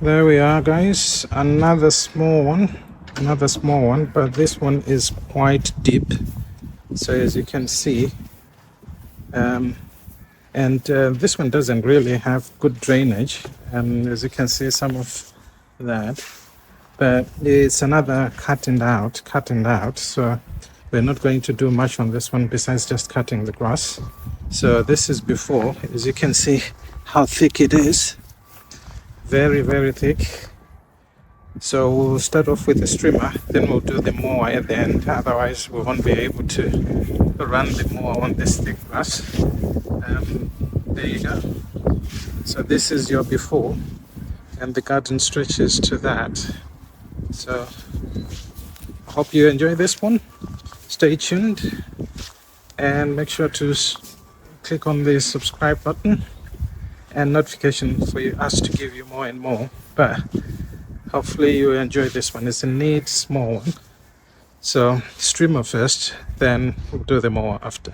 There we are, guys. Another small one, but this one is quite deep. So as you can see, this one doesn't really have good drainage, and as you can see some of that, but it's another cutting out. So we're not going to do much on this one besides just cutting the grass. So this is before. As you can see how thick it is, very, very thick. So we'll start off with the strimmer, then we'll do the mower at the end. Otherwise we won't be able to run the mower on this thick grass. There you go. So this is your before, and the garden stretches to that. So I hope you enjoy this one. Stay tuned and make sure to click on the subscribe button and notification for us to give you more and more. But hopefully you enjoy this one. It's a neat small one. So streamer first, then we'll do the mower after.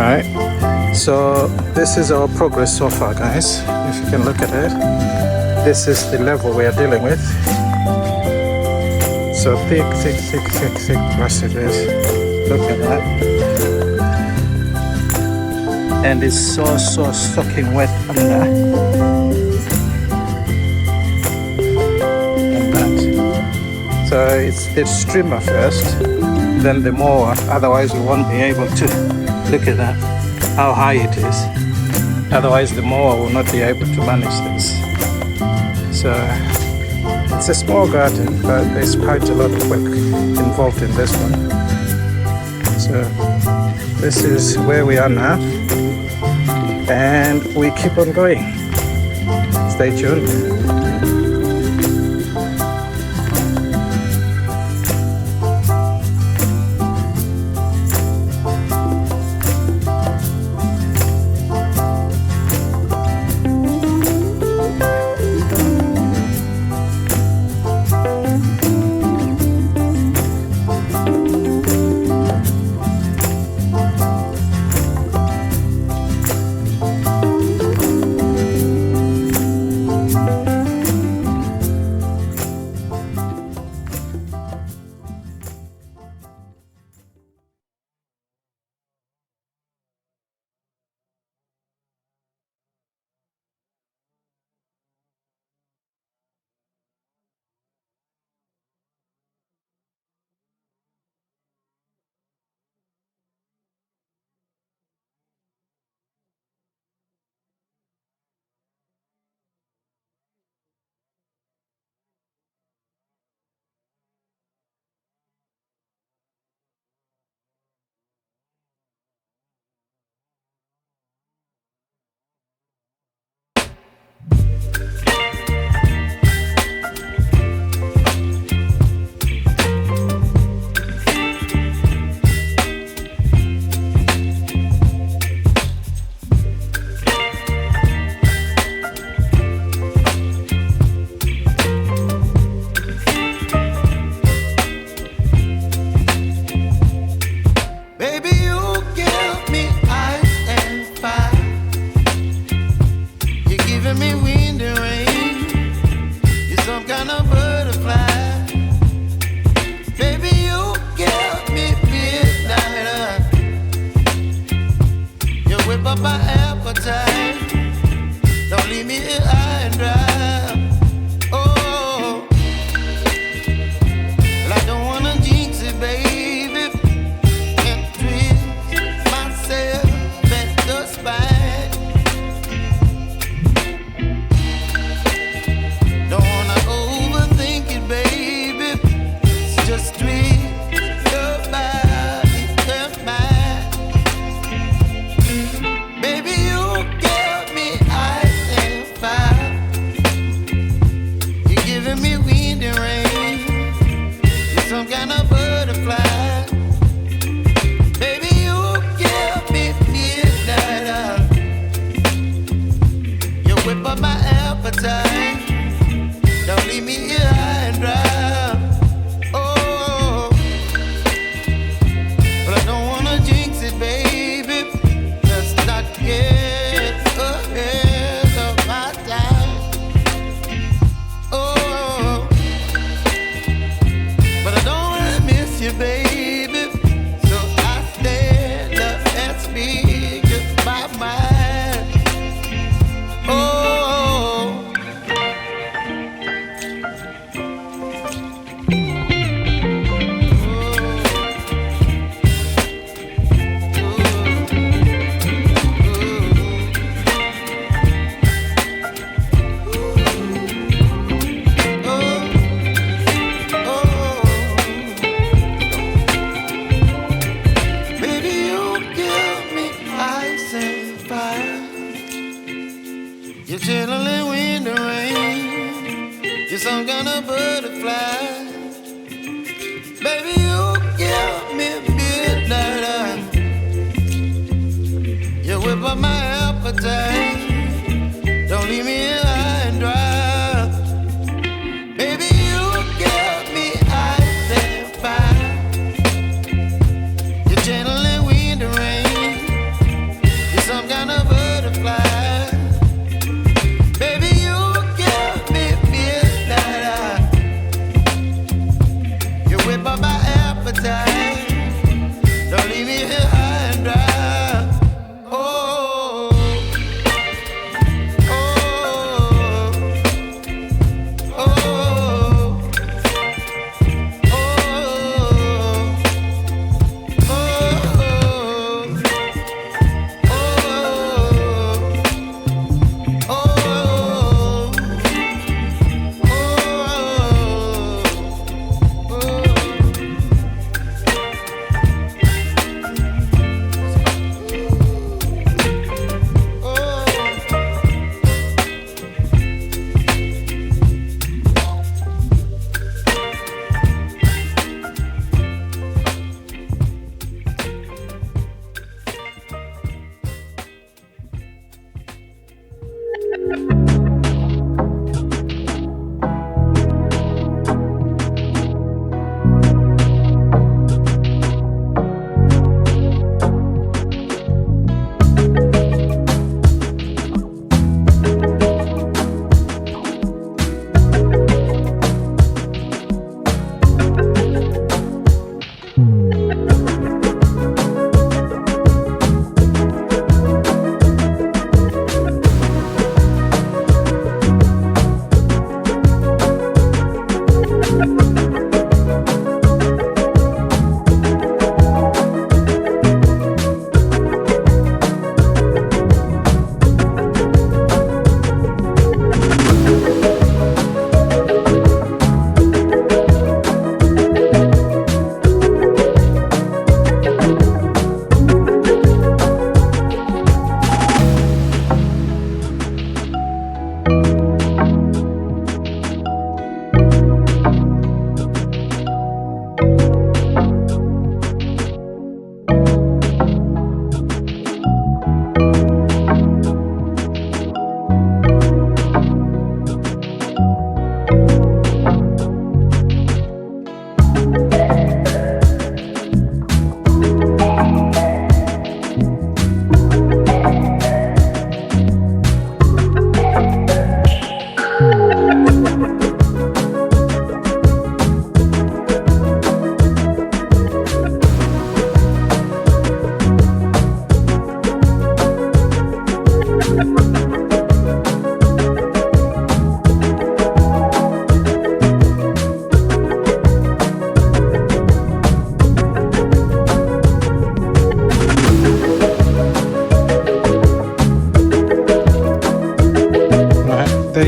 Right, so this is our progress so far, guys. If you can look at it, this is the level we are dealing with. So thick grass it is. Look at that. And it's so soaking wet under. And that. So it's the streamer first, then the mower, otherwise we won't be able to. Look at that, how high it is. Otherwise the mower will not be able to manage this. So it's a small garden, but there's quite a lot of work involved in this one. So this is where we are now, and we keep on going. Stay tuned.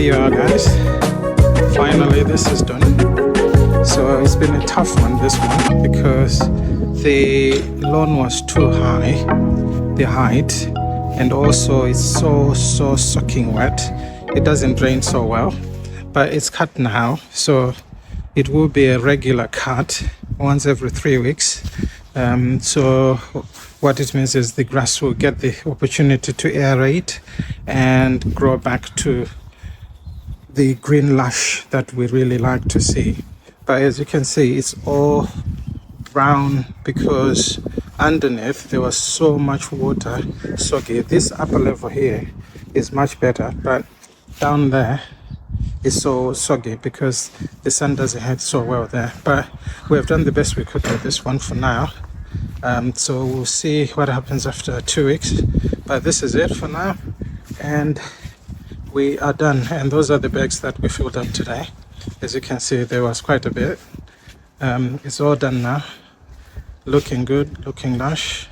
you are, guys. Finally this is done. So it's been a tough one, this one, because the lawn was too high, the height, and also it's so soaking wet. It doesn't drain so well, but it's cut now, so it will be a regular cut once every 3 weeks. So what it means is the grass will get the opportunity to aerate and grow back to the green lush that we really like to see. But as you can see, it's all brown because underneath there was so much water, soggy. This upper level here is much better, but down there is so soggy because the sun doesn't hit so well there. But we have done the best we could with this one for now. So we'll see what happens after 2 weeks. But this is it for now, and we are done. And those are the bags that we filled up today. As you can see, there was quite a bit. It's all done now. Looking good, looking lush.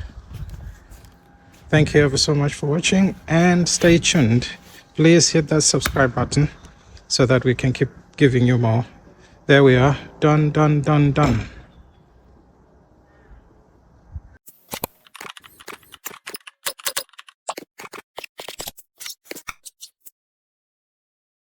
Thank you ever so much for watching, and stay tuned. Please hit that subscribe button so that we can keep giving you more. There we are. Done.